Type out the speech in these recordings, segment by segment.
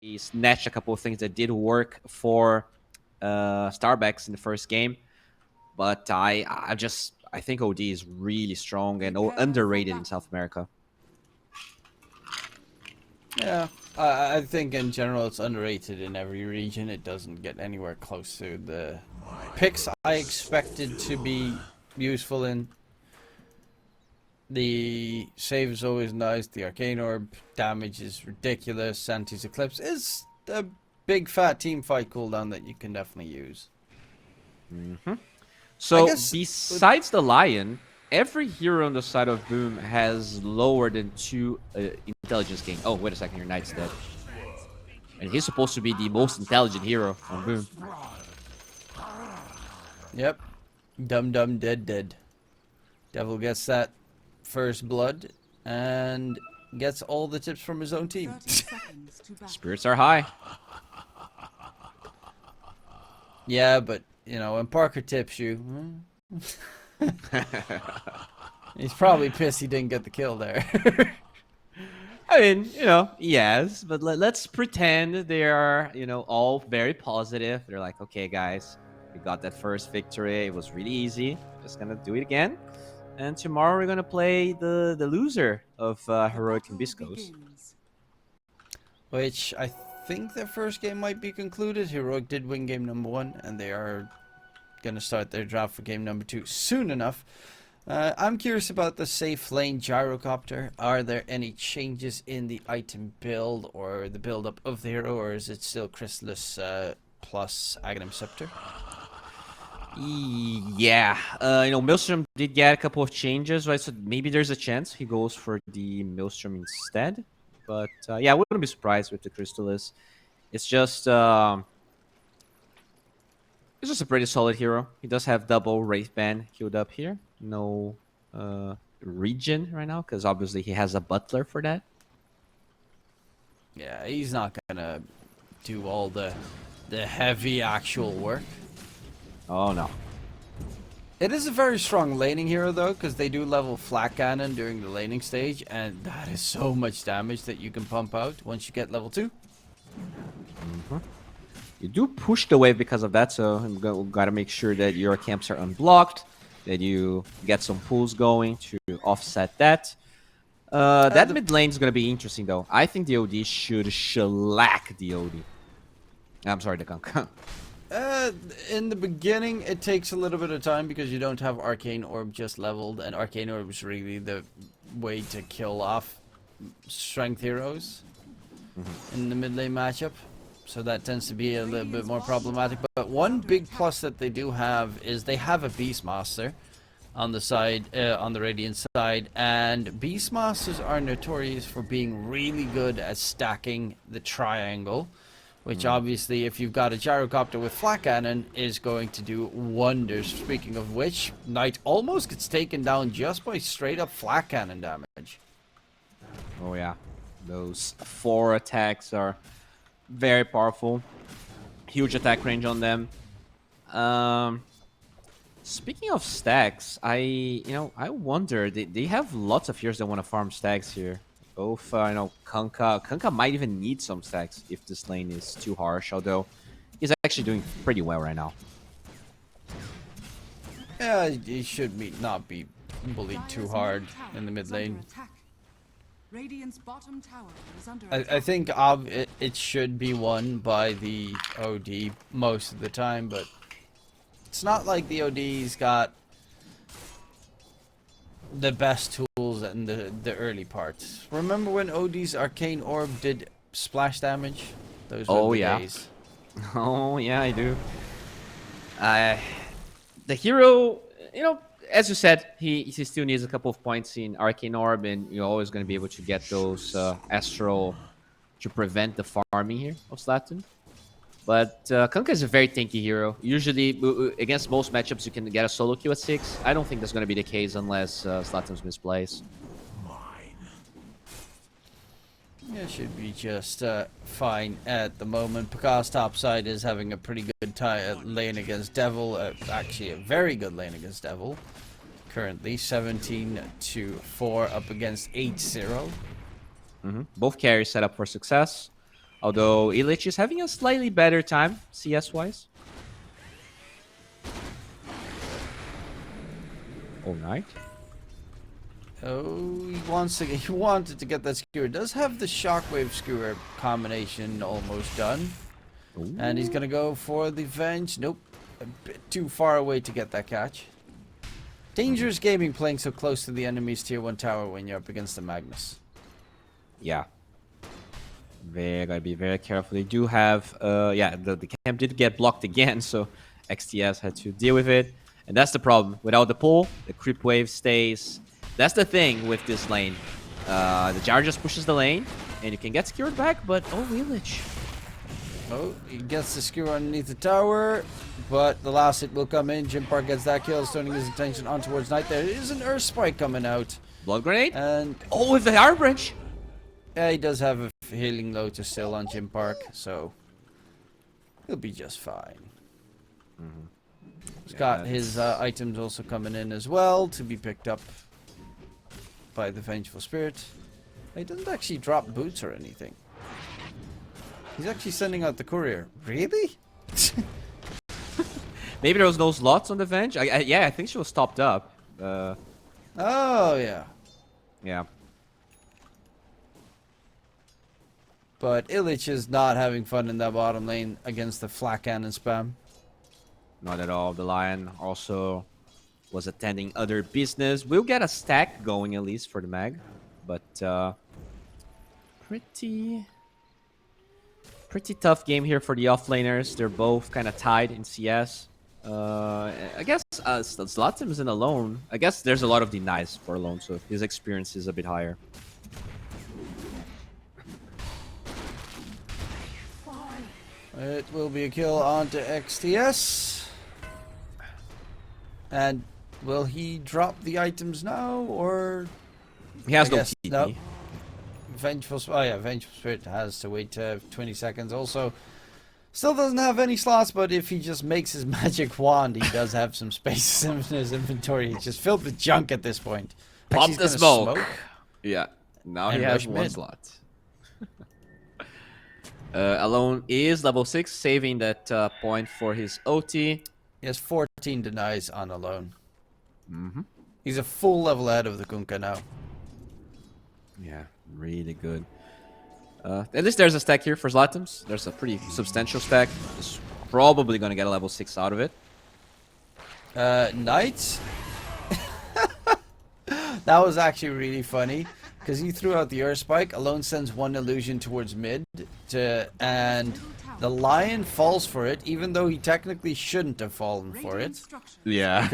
he snatched a couple of things that did work for Starbucks in the first game. But I think OD is really strong and underrated in South America. Yeah, I think in general it's underrated in every region. It doesn't get anywhere close to the picks I expected to be useful in. The save is always nice. The Arcane Orb damage is ridiculous. Santi's Eclipse is a big fat team fight cooldown that you can definitely use. I So guess besides the Lion, every hero on the side of Boom has lower than 2 intelligence gain. Oh, wait a second, your Knight's dead. And he's supposed to be the most intelligent hero on Boom. Yep. Dum dum dead dead. Devil gets that first blood and gets all the tips from his own team. Spirits are high. Yeah, but you know, when Parker tips you, he's probably pissed he didn't get the kill there. I mean, yes, but let's pretend they are, all very positive. They're like, okay, guys, we got that first victory. It was really easy. Just gonna do it again. And tomorrow we're gonna play the loser of Heroic and Biscos. Which I think their first game might be concluded. Heroic did win game number 1, and they are going to start their draft for game number 2 soon enough. I'm curious about the safe lane gyrocopter. Are there any changes in the item build or the build up of the hero, or is it still Chrysalis plus Aghanim Scepter? Yeah, Maelstrom did get a couple of changes, right? So maybe there's a chance he goes for the Maelstrom instead. But yeah, I wouldn't be surprised with the Crystallis. It's just a pretty solid hero. He does have double Wraith Band queued up here. No regen right now, because obviously he has a butler for that. Yeah, he's not gonna do all the heavy actual work. Oh no. It is a very strong laning hero though, because they do level Flat Cannon during the laning stage, and that is so much damage that you can pump out once you get level 2. You do push the wave because of that, so you gotta make sure that your camps are unblocked, that you get some pulls going to offset that. That mid lane is gonna be interesting though. I think the OD should shellac the OD. I'm sorry, the Kunk. In the beginning, it takes a little bit of time because you don't have Arcane Orb just leveled, and Arcane Orb is really the way to kill off strength heroes in the mid lane matchup. So that tends to be a little bit more problematic. But one big plus that they do have is they have a Beastmaster on the side, on the Radiant side, and Beastmasters are notorious for being really good at stacking the triangle. Which obviously, if you've got a gyrocopter with Flat Cannon, is going to do wonders. Speaking of which, Knight almost gets taken down just by straight up Flat Cannon damage. Oh yeah, those 4 attacks are very powerful. Huge attack range on them. Speaking of stacks, I wonder, they have lots of heroes that want to farm stacks here. Both, Kunkka might even need some stacks if this lane is too harsh, although he's actually doing pretty well right now. Yeah, he should not be bullied too hard in the mid lane. I think it should be won by the OD most of the time, but it's not like the OD's got the best tools in the early parts. Remember when OD's Arcane Orb did splash damage? Those were the days. Oh yeah, I do. The hero, as you said, he still needs a couple of points in Arcane Orb, and you're always going to be able to get those Astral to prevent the farming here of Slatin. But Kunkka is a very tanky hero. Usually, against most matchups, you can get a solo queue at 6. I don't think that's going to be the case unless Slatin's misplays. Yeah, should be just fine at the moment. Paka's topside is having a pretty good lane against Devil. Actually, a very good lane against Devil. Currently, 17-4 up against 8-0. Both carries set up for success. Although Illich is having a slightly better time CS-wise. All right. Oh, he wanted to get that skewer. Does have the shockwave skewer combination almost done. Ooh. And he's gonna go for the Venge. Nope. A bit too far away to get that catch. Dangerous gaming playing so close to the enemy's tier 1 tower when you're up against the Magnus. Yeah. They gotta be very careful. They do have, yeah, the camp did get blocked again, so XTS had to deal with it. And that's the problem. Without the pull, the creep wave stays. That's the thing with this lane. The Jar just pushes the lane, and you can get secured back, but oh, Illich. Oh, he gets the skewer underneath the tower, but the last hit will come in. Jim Park gets that kill, turning his attention on towards Knight. There is an Earth Spike coming out. Blood grenade? And oh, with the Iron Branch! yeah, he does have a healing Lotus still on Jim Park, so he'll be just fine. He's got his items also coming in as well to be picked up by the Vengeful Spirit. He doesn't actually drop boots or anything. He's actually sending out the courier. Really? Maybe there was no slots on the Venge? Yeah, I think she was topped up. Oh, yeah. Yeah. But Illich is not having fun in that bottom lane against the flak cannon spam. Not at all. The Lion also was attending other business. We'll get a stack going at least for the mag. But pretty tough game here for the offlaners. They're both kind of tied in CS. I guess Zlatim is in alone. I guess there's a lot of denies for alone, so his experience is a bit higher. It will be a kill onto XTS. And will he drop the items now, or... He has I no guess, TP. no. Vengeful Spirit has to wait 20 seconds. Also, still doesn't have any slots, but if he just makes his magic wand, he does have some spaces in his inventory. He's just filled with junk at this point. Pop Actually, the he's gonna smoke. Yeah. Now he And has rush one mid. slot. Alone is level 6, saving that point for his OT. He has 14 denies on alone. Mm-hmm. He's a full level ahead of the Kunkka now. Yeah, really good. At least there's a stack here for Zlatims. There's a pretty substantial stack. He's probably going to get a level 6 out of it. Knight? That was actually really funny. Because he threw out the Earth Spike, alone sends one illusion towards mid, and the Lion falls for it, even though he technically shouldn't have fallen for it. Yeah.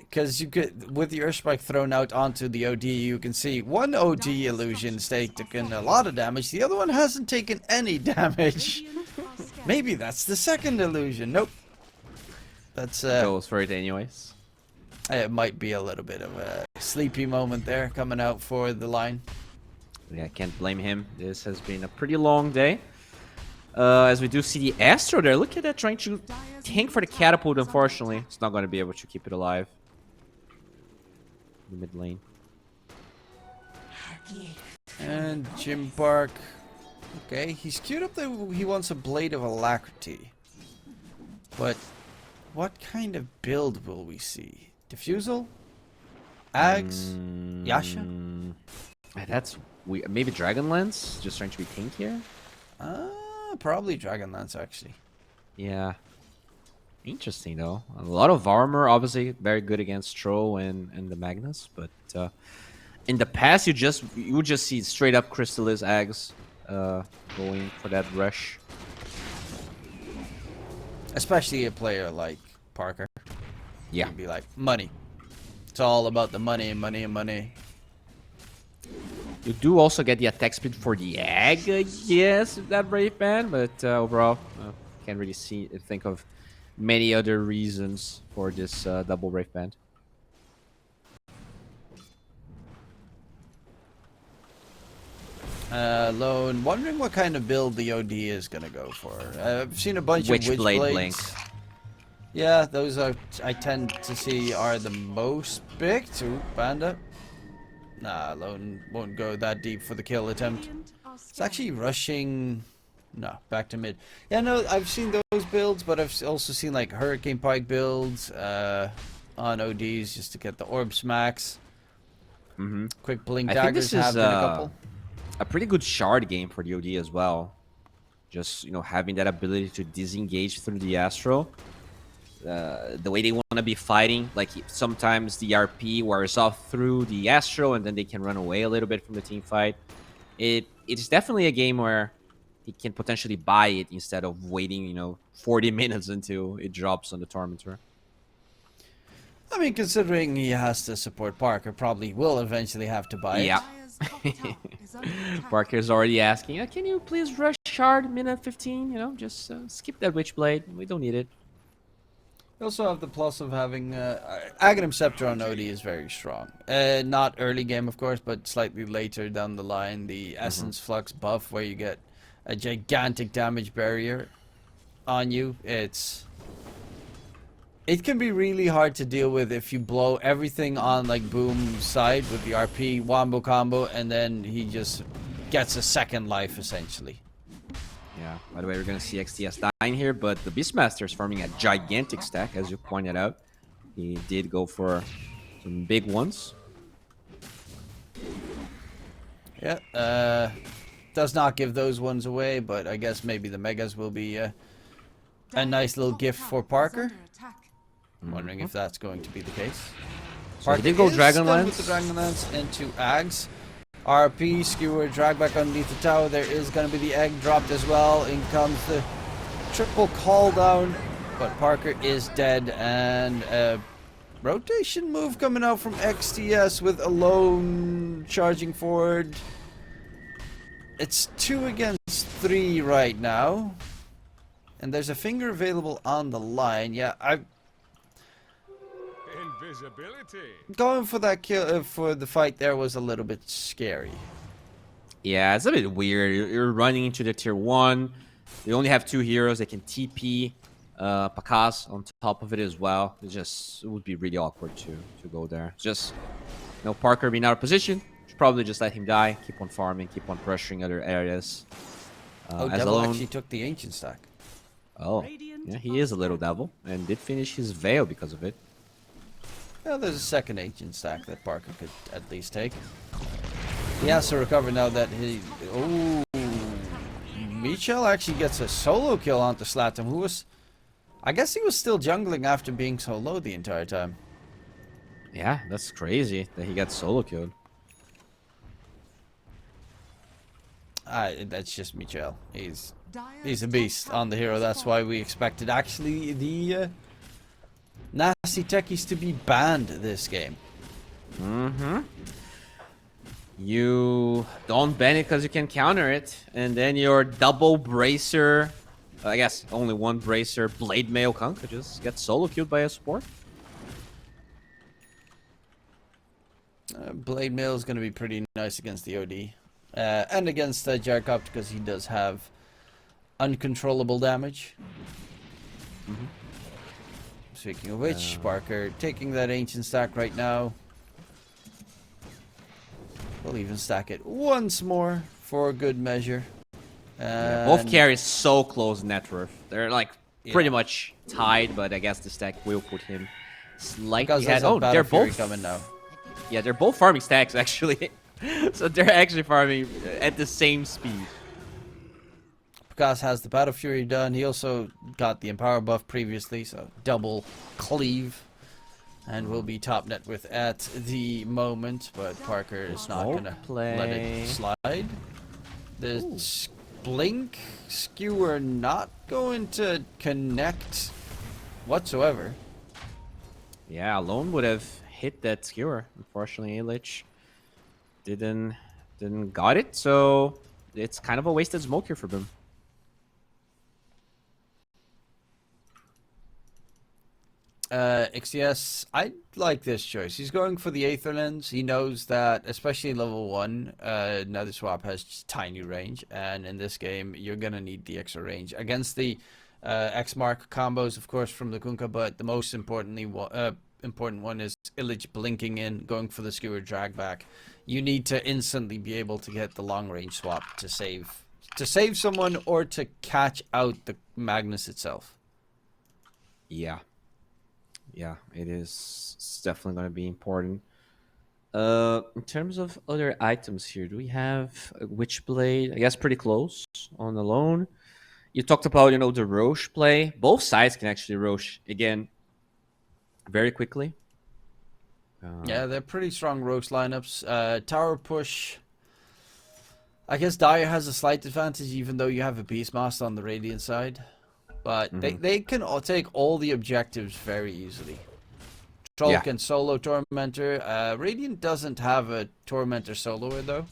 Because you could, with the Earth Spike thrown out onto the OD, you can see one OD illusion has taken a lot of damage, the other one hasn't taken any damage. Maybe that's the second illusion. Nope. That's Goes for it anyways. it might be a little bit of a sleepy moment there coming out for the line. Yeah, I can't blame him. This has been a pretty long day. As we do see the Astro there. Look at that, trying to tank for the catapult. Unfortunately, it's not going to be able to keep it alive. The mid lane. And Jim Park. Okay, he's queued up that he wants a Blade of Alacrity. But what kind of build will we see? Diffusal? Ags? Yasha? That's weird. Maybe Dragonlance? Just trying to be tank here? Probably Dragonlance, actually. Yeah. Interesting, though. A lot of armor, obviously very good against Tro and the Magnus, but in the past you would just see straight up Crystallis Ags going for that rush. Especially a player like Parker. Yeah. He'd be like, money. It's all about the money and money and money. You do also get the attack speed for the Ag, yes, with that Brave Band, but overall, can't really think of many other reasons for this double Brave Band. Lone, wondering what kind of build the OD is going to go for. I've seen a bunch of Witchblade Witchblades. Blink. Yeah, those are, I tend to see are the most picked. Ooh, Panda. Nah, Lone won't go that deep for the kill attempt. It's actually rushing No, back to mid. Yeah, no, I've seen those builds, but I've also seen like Hurricane Pike builds on ODs just to get the orbs max. Mm-hmm. Quick blink I think daggers this is have been a couple. a pretty good shard game for the OD as well. Just, having that ability to disengage through the Astro. The way they want to be fighting, like sometimes the RP wears off through the Astro and then they can run away a little bit from the team fight. It's definitely a game where he can potentially buy it instead of waiting, 40 minutes until it drops on the Tormentor. I mean, considering he has to support Parker, probably will eventually have to buy it. Yeah. Parker's already asking, can you please rush shard minute 15? Just skip that Witchblade. We don't need it. You also have the plus of having Aghanim Scepter on OD is very strong. Not early game, of course, but slightly later down the line, the Essence Flux buff where you get a gigantic damage barrier on you. It can be really hard to deal with if you blow everything on like Boom's side with the RP wombo combo, and then he just gets a second life essentially. Yeah, by the way, we're going to see XTS dying here, but the Beastmaster is farming a gigantic stack, as you pointed out. He did go for some big ones. Yeah, does not give those ones away, but I guess maybe the Megas will be a nice little gift for Parker. I'm wondering if that's going to be the case. So he did go Dragonlance. With the Dragonlance into Ags. RP, Skewer, drag back underneath the tower. There is going to be the egg dropped as well. In comes the triple call down. But Parker is dead. And a rotation move coming out from XTS with Alone charging forward. It's 2 against 3 right now. And there's a finger available on the line. Yeah, Invisibility. going for that kill for the fight there was a little bit scary. Yeah, it's a bit weird. You're running into the tier 1. They only have 2 heroes. They can TP Pakas on top of it as well. It would be really awkward to go there. Just, Parker being out of position. Should probably just let him die. Keep on farming. Keep on pressuring other areas. As Devil Alone. actually took the Ancient Stack. Oh, yeah, he is a little devil and did finish his Veil because of it. Well, there's a second Ancient Stack that Parker could at least take. He has to recover now that he... Oh, Michel actually gets a solo kill onto Slatum, who was... I guess he was still jungling after being so low the entire time. Yeah, that's crazy that he got solo killed. That's just Michel. He's a beast on the hero. That's why we expected actually the nasty techies to be banned this game. You don't ban it because you can counter it, and then your double bracer, I guess only one bracer, Blade Mail Kunk could just get solo killed by a support. Blade Mail is going to be pretty nice against the OD. And against Jarkopt because he does have uncontrollable damage. Speaking of which, Parker taking that Ancient Stack right now. We'll even stack it once more for good measure. Yeah, both carries so close net worth. They're like pretty much tied, but I guess the stack will put him slightly ahead. Oh, they're both coming now. Yeah, they're both farming stacks actually. So they're actually farming at the same speed. Pakas has the Battle Fury done. He also got the Empower buff previously, so double cleave. And will be top net worth at the moment, but Parker is not going to let it slide. The Blink Skewer not going to connect whatsoever. Yeah, Alone would have hit that Skewer. Unfortunately, Illich didn't got it, so it's kind of a wasted smoke here for Boom. XTS, I like this choice. He's going for the Aether Lens. He knows that, especially level 1, Nether Swap has just tiny range, and in this game, you're going to need the extra range. Against the X-Mark combos, of course, from the Kunkka, but the most important one is Illich blinking in, going for the Skewer drag back. You need to instantly be able to get the long range swap to save to save someone or to catch out the Magnus itself. Yeah. Yeah, it is. It's definitely going to be important. In terms of other items here, do we have a Witchblade? I guess pretty close on alone. You talked about, the Roche play. Both sides can actually Roche again very quickly. Yeah, they're pretty strong Roche lineups. Tower push. I guess Dire has a slight advantage, even though you have a Beastmaster on the Radiant side. But they can take all the objectives very easily. Troll can solo Tormentor. Radiant doesn't have a Tormentor soloer, though.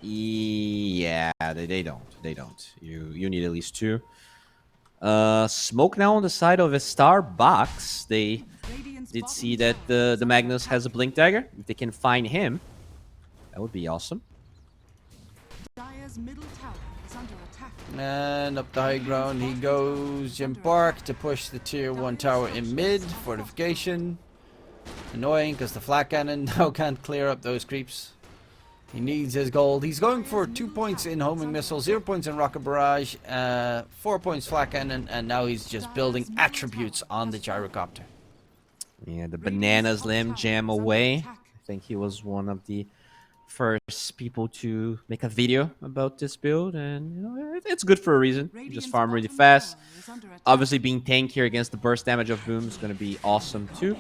Yeah, they don't. They don't. You need at least two. Smoke now on the side of a star box. They did see that the Magnus has a blink dagger. If they can find him, that would be awesome. Dire's middle tower is under attack. And up the high ground he goes. Jim Park to push the tier 1 tower in mid. Fortification. Annoying because the flak cannon now can't clear up those creeps. He needs his gold. He's going for 2 points in homing missile, 0 points in rocket barrage, 4 points flak cannon, and now he's just building attributes on the gyrocopter. Yeah, the bananas limb jam away. I think he was one of the first people to make a video about this build, and it's good for a reason. You just farm really fast. Obviously, being tankier against the burst damage of Boom is going to be awesome too.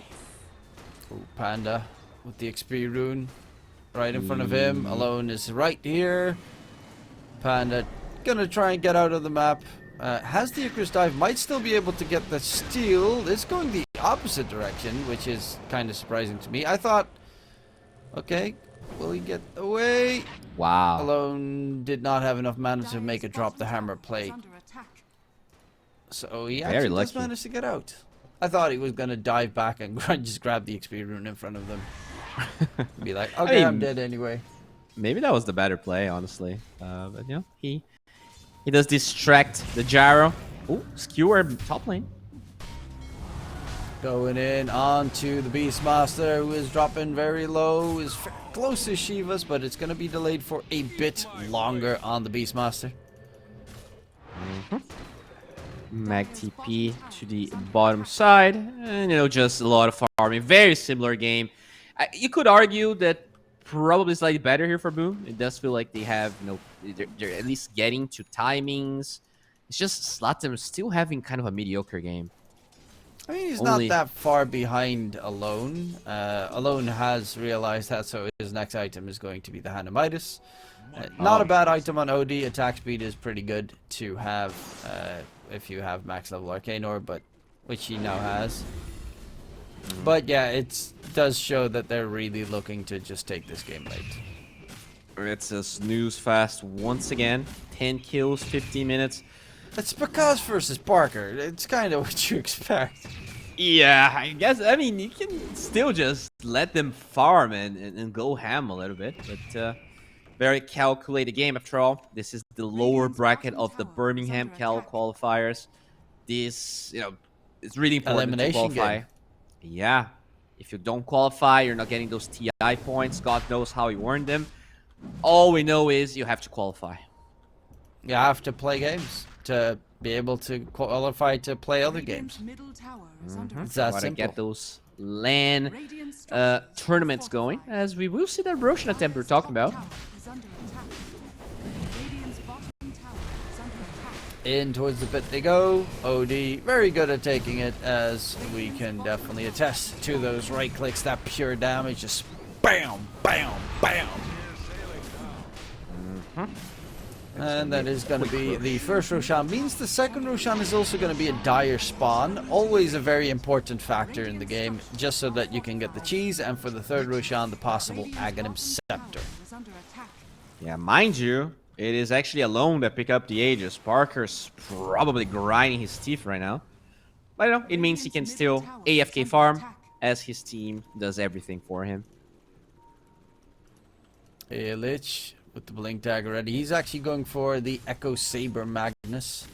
Ooh, Panda with the XP rune right in front of him. Alone is right here. Panda gonna try and get out of the map. Has the Icarus dive, might still be able to get the steal. It's going the opposite direction, which is kind of surprising to me. I thought, okay, will he get away? Wow. Alone did not have enough mana to make a drop the hammer plate. So he actually just managed to get out. I thought he was going to dive back and just grab the XP rune in front of them. Be like, okay, I'm dead anyway. Maybe that was the better play, honestly. But he does distract the gyro. Oh, skewer top lane. Going in onto the Beastmaster, who is dropping very low, is close to Shiva's, but it's going to be delayed for a bit longer on the Beastmaster. Mag TP to the bottom side, and just a lot of farming. Very similar game. You could argue that probably slightly better here for Boom. It does feel like they have, they're at least getting to timings. It's just Slatum still having kind of a mediocre game. I mean, he's not that far behind Alone. Alone has realized that, so his next item is going to be the Hanamitis. Not a bad item on OD. Attack speed is pretty good to have if you have max level Arcane Orb, but which he now has. But yeah, it does show that they're really looking to just take this game late. It's a snooze fast once again. 10 kills, 15 minutes. It's Bacaz versus Parker. It's kind of what you expect. Yeah, I guess. I mean, you can still just let them farm and go ham a little bit. But very calculated game after all. This is the lower bracket of the Birmingham Cal qualifiers. This, it's really important to qualify. Game. Yeah. If you don't qualify, you're not getting those TI points. God knows how you earned them. All we know is you have to qualify. You have to play games to be able to qualify to play other games. It's that simple. Get those LAN tournaments going, as we will see that Roshan attempt we're talking about. In towards the pit they go. OD very good at taking it, as we can definitely attest to those right clicks. That pure damage, just bam, bam, bam. And that is going to be the first Roshan. Means the second Roshan is also going to be a dire spawn. Always a very important factor in the game, just so that you can get the cheese. And for the third Roshan, the possible Aghanim Scepter. Yeah, mind you, it is actually Alone that pick up the Aegis. Parker's probably grinding his teeth right now. But it means he can still AFK farm, as his team does everything for him. Illich with the blink tag already. He's actually going for the Echo Saber Magnus.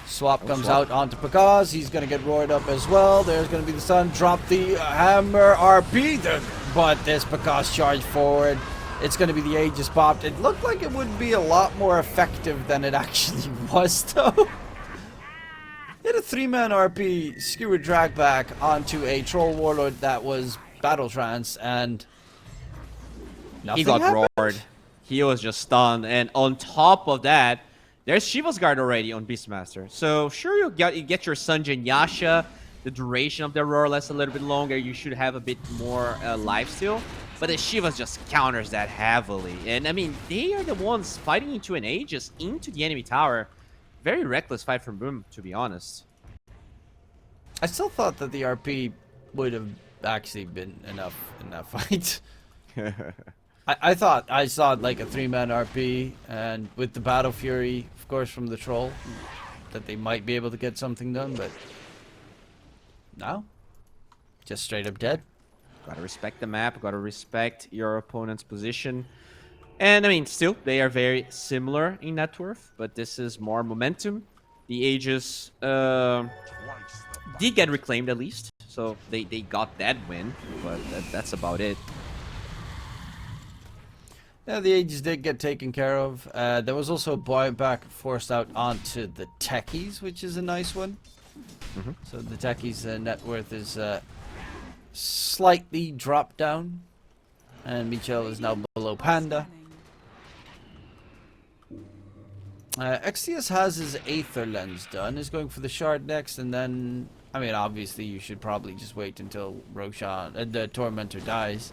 Swap comes out onto Bacaz. He's going to get roared up as well. There's going to be the stun. Drop the hammer RP. But this Bacaz charge forward it's going to be the Aegis popped. It looked like it would be a lot more effective than it actually was, though. Hit a 3-man RP, skewer drag back onto a Troll Warlord that was battle trance, and nothing He got happened. roared. He was just stunned. And on top of that, there's Shiva's Guard already on Beastmaster. So sure, you get your Sunjin Yasha. The duration of the roar lasts a little bit longer. You should have a bit more life steal. But the Shiva's just counters that heavily. And I mean, they are the ones fighting into an Aegis, into the enemy tower. Very reckless fight from Boom, to be honest. I still thought that the RP would have actually been enough in that fight. I thought I saw like a 3-man RP, and with the Battle Fury, of course, from the Troll, that they might be able to get something done, but no. Just straight up dead. Gotta respect the map, gotta respect your opponent's position. And I mean, still, they are very similar in net worth, but this is more momentum. The Aegis did get reclaimed at least, so they got that win, but that's about it. Yeah, the Aegis did get taken care of. There was also a buyback forced out onto the Techies, which is a nice one. So the Techies' net worth is slightly dropped down, and Michel is now below Panda. XTS has his Aether Lens done, is going for the Shard next, and then, I mean, obviously you should probably just wait until Roshan, the Tormentor dies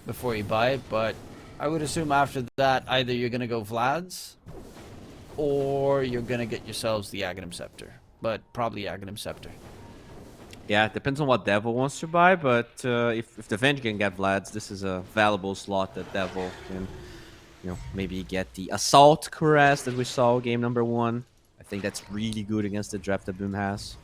before you buy it, but I would assume after that, either you're going to go Vlad's, or you're going to get yourselves the Aghanim Scepter, but probably Aghanim Scepter. Yeah, it depends on what Devil wants to buy, but if the Venge can get Vlad's, this is a valuable slot that Devil can, you know, maybe get the Assault Cuirass that we saw game number 1. I think that's really good against the draft that Boom has.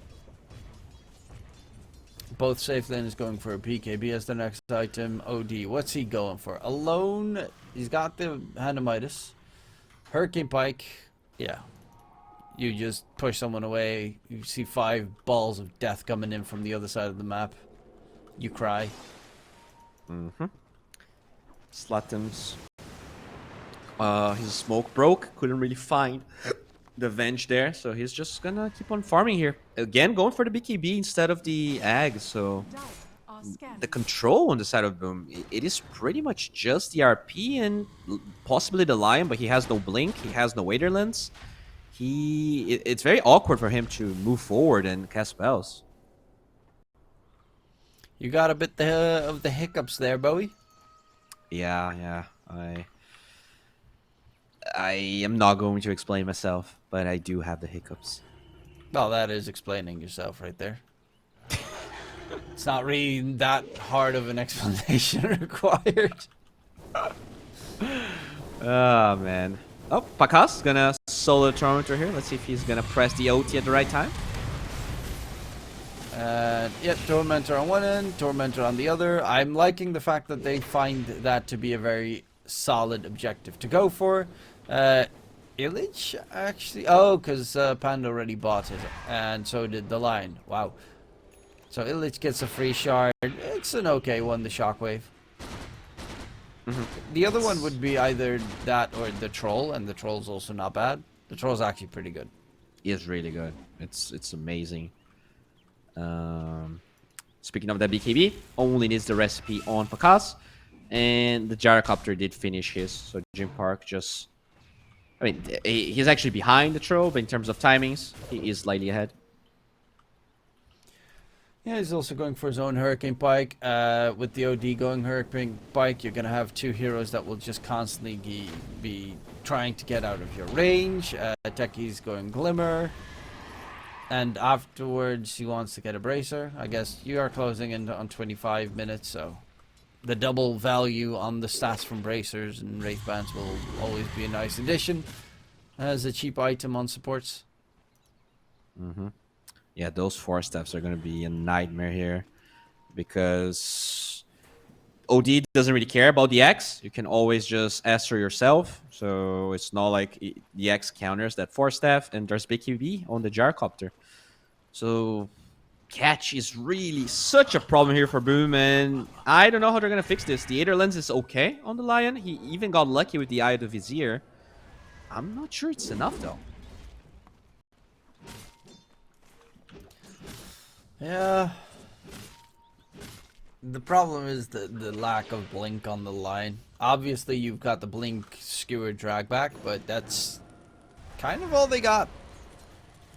Both safe lane is going for a PKB as the next item. OD, what's he going for? Alone, he's got the Hanamitis. Hurricane Pike, yeah. You just push someone away. You see 5 balls of death coming in from the other side of the map. You cry. Slutums. His smoke broke. Couldn't really find the Venge there, so he's just gonna keep on farming here. Again, going for the BKB instead of the Ag, so the control on the side of Boom, it is pretty much just the RP and possibly the Lion, but he has no Blink, he has no Wader Lens. It's very awkward for him to move forward and cast spells. You got a bit of the hiccups there, Bowie. Yeah. I am not going to explain myself, but I do have the hiccups. Well, that is explaining yourself right there. It's not really that hard of an explanation required. Oh, man. Oh, Pakas gonna solo the Tormentor here. Let's see if he's gonna press the OT at the right time. Yeah, Tormentor on one end, Tormentor on the other. I'm liking the fact that they find that to be a very solid objective to go for. Illich, actually... Oh, because Panda already bought it, and so did the Lion. Wow. So Illich gets a free shard. It's an okay one, the Shockwave. The other one would be either that or the Troll, and the Troll's also not bad. The Troll's actually pretty good. He is really good. It's amazing. Speaking of that BKB, only needs the recipe on Pakas, and the Gyrocopter did finish his. So Jim Park just... I mean, he's actually behind the Troll, but in terms of timings, he is slightly ahead. Yeah, he's also going for his own Hurricane Pike. With the OD going Hurricane Pike, you're going to have 2 heroes that will just constantly be trying to get out of your range. Techie's going Glimmer. And afterwards, he wants to get a Bracer. I guess you are closing in on 25 minutes, so the double value on the stats from Bracers and Wraith Bands will always be a nice addition as a cheap item on supports. Yeah, those 4 steps are going to be a nightmare here because OD doesn't really care about the X. You can always just Astro yourself, so it's not like the X counters that 4 step, and there's BKB on the Gyrocopter. So catch is really such a problem here for Boom, and I don't know how they're gonna fix this. The Aether Lens is okay on the Lion. He even got lucky with the Eye of the Vizier. I'm not sure it's enough though. Yeah. The problem is the lack of blink on the line. Obviously, you've got the blink skewer drag back, but that's kind of all they got.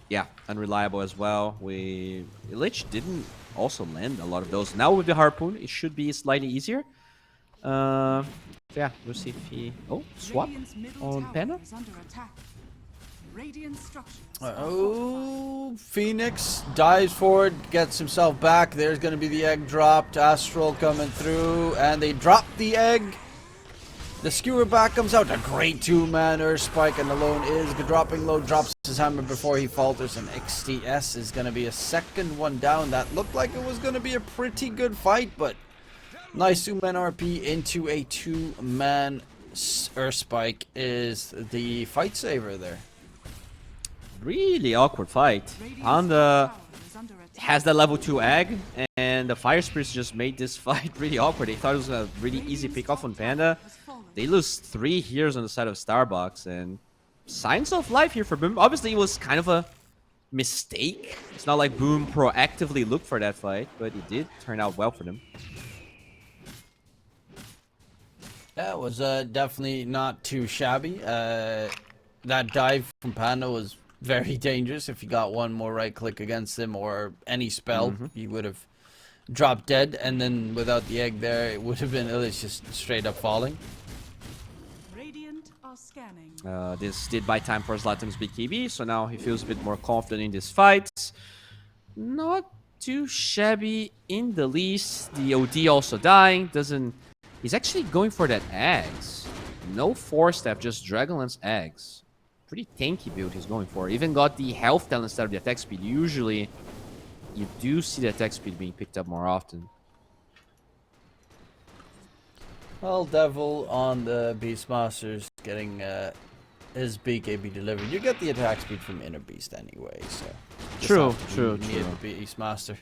Yeah, unreliable as well. Lich didn't also land a lot of those. Now with the Harpoon, it should be slightly easier. Yeah, we'll see if he... Oh, swap Radiant's middle on tower Panda. is under attack. Radiant structures Oh, Phoenix dives forward, gets himself back. There's going to be the egg dropped. Astral coming through, and they drop the egg. The skewer back comes out. A great two-man Earth Spike, and Alone is dropping low. Drops his hammer before he falters, and XTS is going to be a second one down. That looked like it was going to be a pretty good fight, but nice two-man RP into a two-man Earth Spike is the fight saver there. Really awkward fight. Panda has that level 2 egg, and the Fire Spirits just made this fight really awkward. They thought it was a really easy pick off on Panda. They lose 3 heroes on the side of Starbucks, and signs of life here for Boom. Obviously, it was kind of a mistake. It's not like Boom proactively looked for that fight, but it did turn out well for them. That was definitely not too shabby. That dive from Panda was very dangerous. If you got one more right click against him or any spell, he would have dropped dead, and then without the egg there, it would have been just straight up falling. Radiant are scanning. This did buy time for Zlatan's BKB, so now he feels a bit more confident in this fight. Not too shabby in the least. The OD also dying. He's actually going for that eggs. No 4-step, just Dragonlance eggs. Pretty tanky build he's going for. Even got the health talent instead of the attack speed. Usually, you do see the attack speed being picked up more often. Well, Devil on the Beastmasters getting his BKB delivered. You get the attack speed from Inner Beast anyway, so... True. Need the Beastmaster.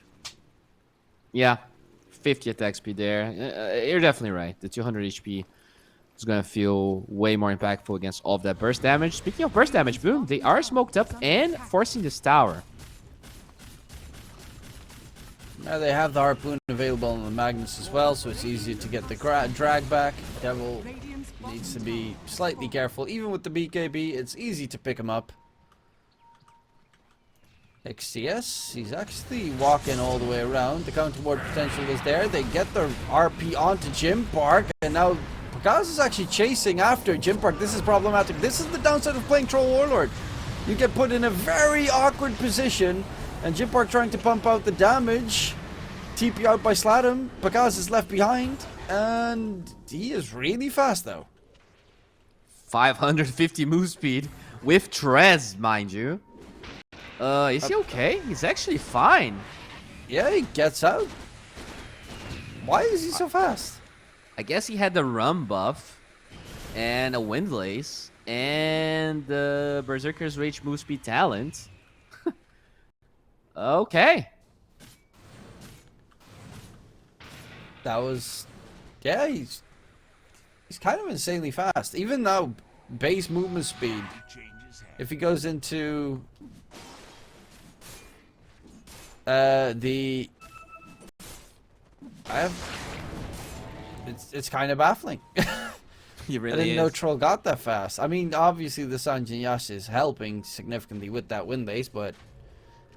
Yeah, 50 attack speed there. You're definitely right. The 200 HP is going to feel way more impactful against all of that burst damage. Speaking of burst damage, Boom, they are smoked up and forcing this tower. Now they have the Harpoon available on the Magnus as well, so it's easier to get the drag back. Devil needs to be slightly careful. Even with the BKB, it's easy to pick him up. XTS, he's actually walking all the way around. The counter ward potential is there. They get the RP onto Jim Park, and now Gaz is actually chasing after Jim Park. This is problematic. This is the downside of playing Troll Warlord. You get put in a very awkward position, and Jim Park trying to pump out the damage. TP out by Slatum. Pagaz is left behind, and he is really fast though. 550 move speed with Trez, mind you. Is he okay? He's actually fine. Yeah, he gets out. Why is he so fast? I guess he had the Rum buff and a Windlace and the Berserker's Rage move speed talent. Okay. That was... Yeah, he's kind of insanely fast. Even though base movement speed, if he goes into... It's kind of baffling. He really I didn't is. know Troll got that fast. I mean, obviously the Sanjin Yash is helping significantly with that wind base, but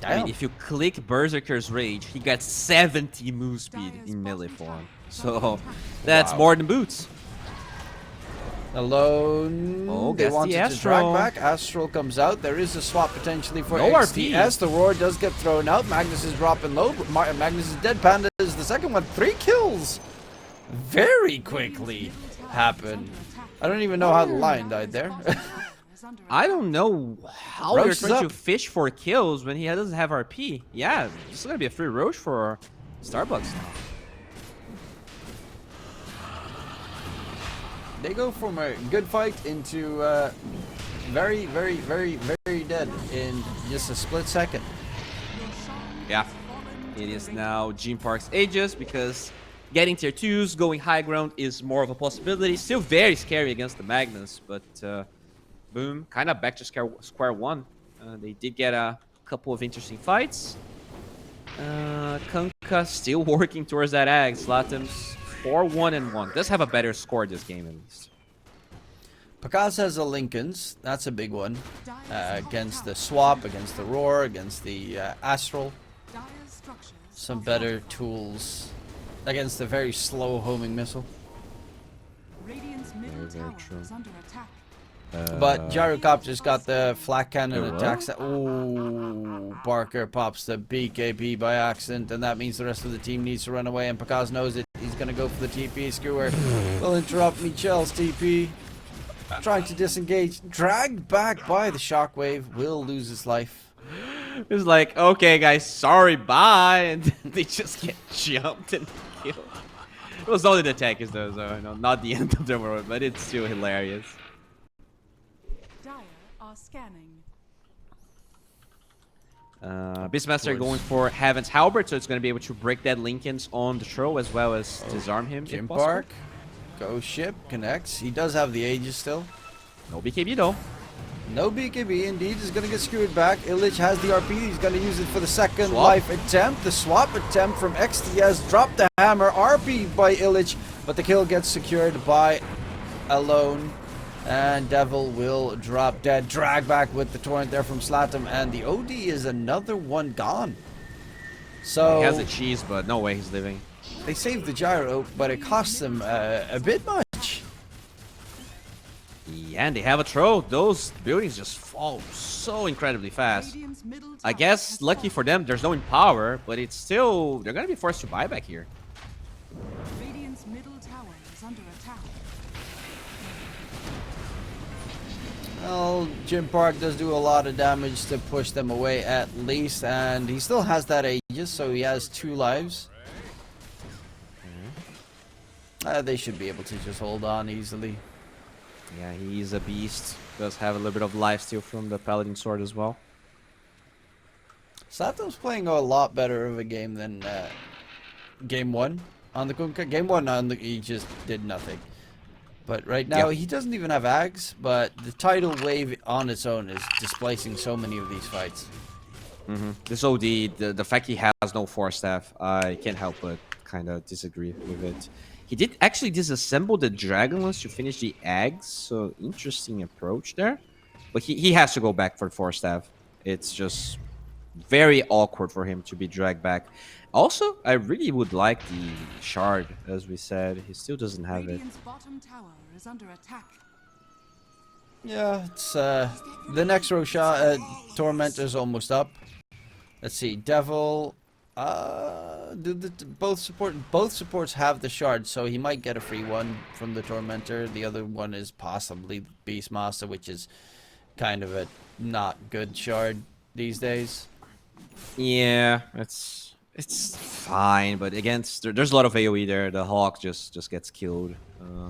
I mean, if you click Berserker's Rage, he gets 70 move speed in melee form. So that's more than Boots. Alone. Oh, They gets wanted the to drag Astral. back. Astral comes out. There is a swap potentially for No XTS. RP. The Roar does get thrown out. Magnus is dropping low. Magnus is dead. Panda is the second one. 3 kills. Very quickly happen. I don't even know how the Lion died there. I don't know how Roche they're is trying to up. fish for kills when he doesn't have RP. Yeah, this is going to be a free Roche for Starbucks now. They go from a good fight into very, very, very, very dead in just a split second. Yeah. It is now Gene Park's Aegis because getting tier 2s, going high ground is more of a possibility. Still very scary against the Magnus, but Boom, kind of back to square one. They did get a couple of interesting fights. Kunkka still working towards that egg. Slatum's 4-1-1. Does have a better score this game at least. Pakaz has the Lincolns. That's a big one. Against the Swap, against the Roar, against the Astral. Some better tools against the very slow homing missile. Radiant's middle tower is under attack. But Gyrocopter's got the flak cannon attacks. Ooh, Barker pops the BKB by accident, and that means the rest of the team needs to run away. And Pakaz knows it. He's gonna go for the TP. Skewer will interrupt Michel's TP. Trying to disengage, dragged back by the shockwave. Will lose his life. It's like, okay, guys, sorry, bye, and they just get jumped and killed. It was only the attackers though, so not the end of the world, but it's still hilarious. Dire are scanning. Beastmaster going for Heaven's Halberd, so it's going to be able to break that Lincoln's on the throw as well as disarm him. Jim Park, go ship, connects. He does have the Aegis still. No BKB though. No BKB, indeed, is going to get screwed back. Illich has the RP. He's going to use it for the second life attempt. The swap attempt from XTS dropped the hammer. RP by Illich, but the kill gets secured by Alone. And Devil will drop dead. Drag back with the torrent there from Slatum. And the OD is another one gone. So he has a cheese, but no way he's living. They saved the gyro, but it costs them a bit much. Yeah, and they have a throw. Those buildings just fall so incredibly fast. I guess lucky for them, there's no Empower, but it's still, they're gonna be forced to buy back here. Radiant's middle tower is under attack. Well, Jim Park does do a lot of damage to push them away at least, and he still has that Aegis, so he has 2 lives. They should be able to just hold on easily. Yeah, he's a beast. Does have a little bit of life steal from the Paladin Sword as well. Slatum's playing a lot better of a game than game 1 on the Kunkka. Game 1 on the he just did nothing. But right now he doesn't even have Ags, but the tidal wave on its own is displacing so many of these fights. This OD, the fact he has no Force Staff, I can't help but kind of disagree with it. He did actually disassemble the Dragonlance to finish the eggs, so interesting approach there. But he has to go back for the Force Staff. It's just very awkward for him to be dragged back. Also, I really would like the Shard, as we said. He still doesn't have it. Radiant's bottom tower is under attack. Yeah, it's the next Roshan Tormentor's almost up. Let's see, Devil. Both supports have the shard, so he might get a free one from the Tormentor. The other one is possibly Beastmaster, which is kind of a not good shard these days. Yeah, it's fine, but against there's a lot of AoE there. The Hawk just gets killed.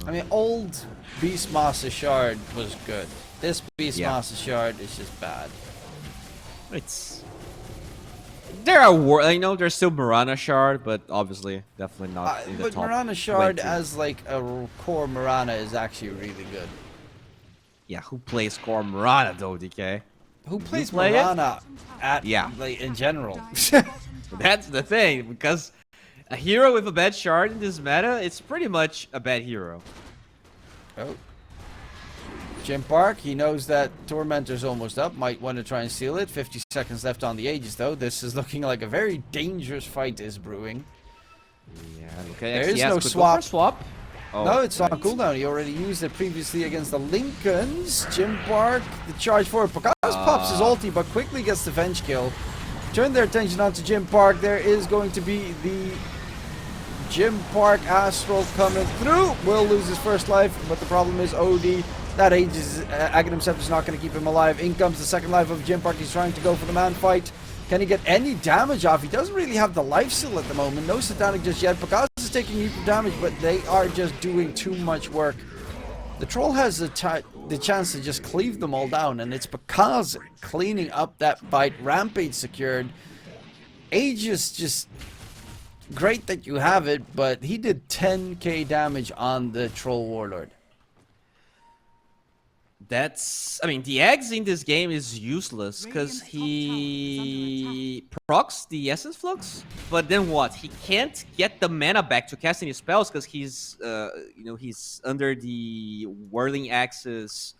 I mean, old Beastmaster shard was good. This Beastmaster shard is just bad. There are there's still Mirana Shard, but obviously definitely not in the but top Mirana Shard 20. as like a core Mirana is actually really good. Yeah, who plays core Mirana though, DK? Who plays play Mirana at like in general? That's the thing, because a hero with a bad shard in this meta, it's pretty much a bad hero. Oh. Jim Park, he knows that Tormentor's almost up. Might want to try and steal it. 50 seconds left on the Aegis, though. This is looking like a very dangerous fight is brewing. Yeah, okay. There is no swap. Oh, no, it's on cooldown. He already used it previously against the Lincolns. Jim Park, the charge forward. Pakaz pops his ulti, but quickly gets the Venge kill. Turn their attention onto Jim Park. There is going to be the Jim Park Astral coming through. Will lose his first life, but the problem is OD. That Aegis, Aghanim Scepter is not going to keep him alive. In comes the second life of Jim Park. He's trying to go for the man fight. Can he get any damage off? He doesn't really have the life steal at the moment. No Satanic just yet. Pakaz is taking heap of damage, but they are just doing too much work. The Troll has the chance to just cleave them all down, and it's Pakaz cleaning up that fight. Rampage secured. Aegis just great that you have it, but he did 10k damage on the Troll Warlord. That's, I mean, the eggs in this game is useless because he procs the Essence Flux, but then what? He can't get the mana back to cast any spells because he's, he's under the Whirling Axe's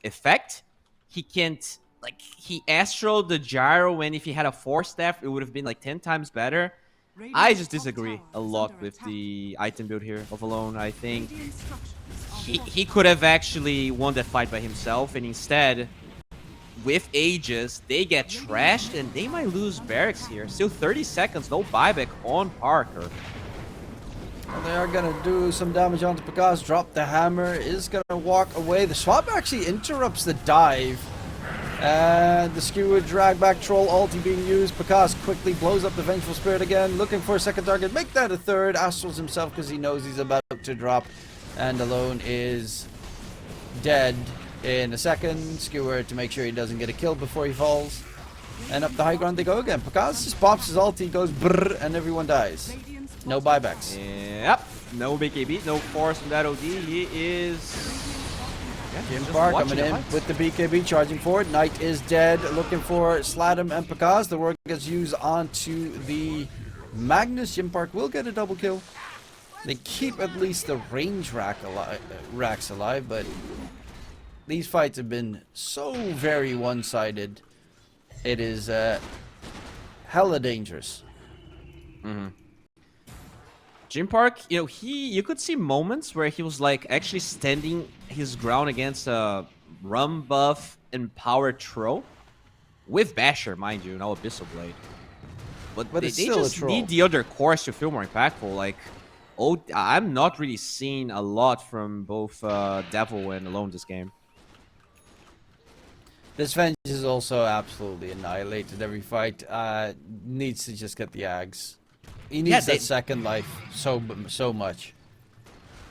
effect. He can't, like, he Astral the Gyro, and if he had a Force Staff, it would have been like 10 times better. I just disagree a lot with the item build here of Alone. I think he could have actually won that fight by himself, and instead, with Aegis, they get trashed, and they might lose Barracks here. Still 30 seconds, no buyback on Parker. Well, they are going to do some damage onto Pekas. Drop the hammer, is going to walk away. The swap actually interrupts the dive. And the skewer drag back troll ulti being used. Pekas quickly blows up the Vengeful Spirit again, looking for a second target. Make that a third. Astrals himself because he knows he's about to drop. And Alone is dead in a second. Skewer to make sure he doesn't get a kill before he falls. And up the high ground they go again. Pekas just pops his ulti, goes brrr, and everyone dies. No buybacks. Yep. No BKB, no force from that OD. He is... Jim Park coming in with the BKB, charging forward. Knight is dead, looking for Sladum and Pekas. The work gets used onto the Magnus. Jim Park will get a double kill. They keep at least the range racks alive, but these fights have been so very one-sided. It is hella dangerous. Jim Park, you could see moments where he was like actually standing his ground against a Rum buff empowered Troll with Basher, mind you, no Abyssal Blade. But they just need the other cores to feel more impactful. Like, I'm not really seeing a lot from both Devil and Alone this game. This Venge is also absolutely annihilated every fight. Needs to just get the Ags. He needs that second life so much.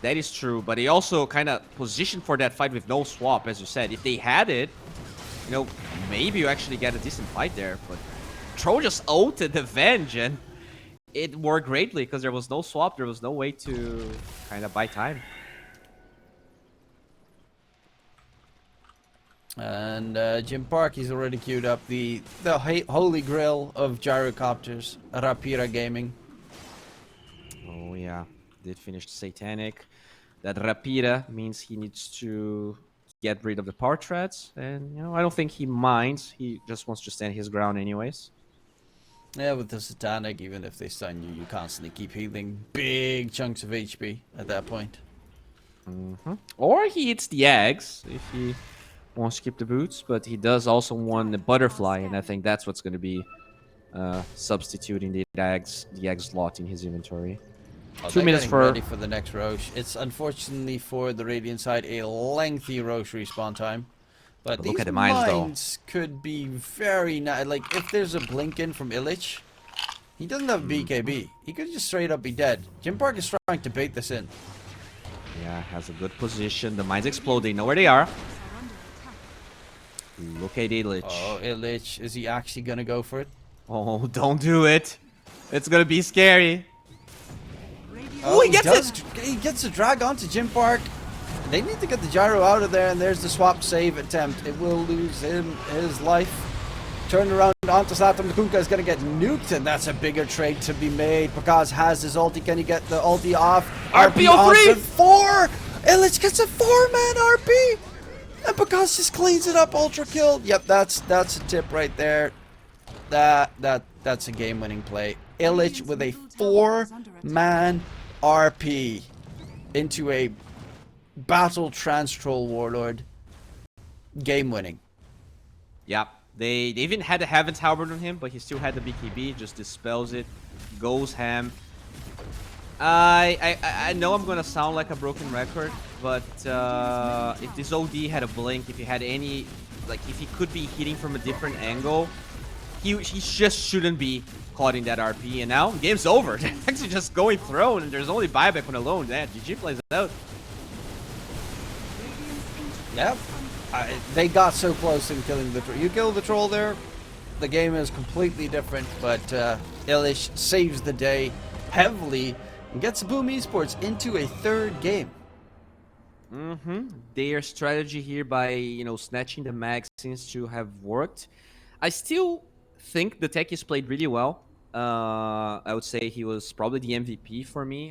That is true, but he also kind of positioned for that fight with no swap, as you said. If they had it, maybe you actually get a decent fight there. But Troll just ulted the Venge, and it worked greatly because there was no swap. There was no way to kind of buy time. And Jim Park, he's already queued up the holy grail of gyrocopters, Rapira Gaming. Oh yeah, did finish Satanic. That Rapira means he needs to get rid of the power threats, and I don't think he minds. He just wants to stand his ground anyways. Yeah, with the Satanic, even if they stun you, you constantly keep healing big chunks of HP at that point. Or he hits the eggs if he wants to keep the boots, but he does also want the butterfly, and I think that's what's going to be substituting the egg slot in his inventory. 2 minutes ready for the next Roche. It's unfortunately for the Radiant side a lengthy Roche respawn time, but these look at the mines could be very nice. Like if there's a blink in from Illich, he doesn't have BKB. He could just straight up be dead. Jim Park is trying to bait this in. Yeah, has a good position. The mines explode. They know where they are. Look at Illich. Oh, Illich. Is he actually going to go for it? Oh, don't do it. It's going to be scary. Oh, he gets a drag onto Jim Park. They need to get the gyro out of there, and there's the swap save attempt. It will lose him his life. Turn around onto Slatam. The Kunkka is going to get nuked, and that's a bigger trade to be made. Pekas has his ulti. Can he get the ulti off? RP on 3! 4! Illich gets a 4-man RP! And Pekas just cleans it up, ultra kill. Yep, that's a tip right there. That's a game-winning play. Illich with a 4-man RP into a battle trans troll warlord. Game-winning. Yep. They even had the Heaven's Halberd on him, but he still had the BKB. Just dispels it. Goes ham. I know I'm gonna sound like a broken record, but if this OD had a blink, if he had any, like if he could be hitting from a different angle, he just shouldn't be caught in that RP. And now game's over. They're actually just going throne, and there's only buyback when alone. Yeah, GG plays it out. Yep. They got so close in killing the troll. You kill the troll there, the game is completely different, but Illich saves the day heavily and gets BOOM Esports into a third game. Their strategy here by, snatching the mag seems to have worked. I still think the Techies played really well. I would say he was probably the MVP for me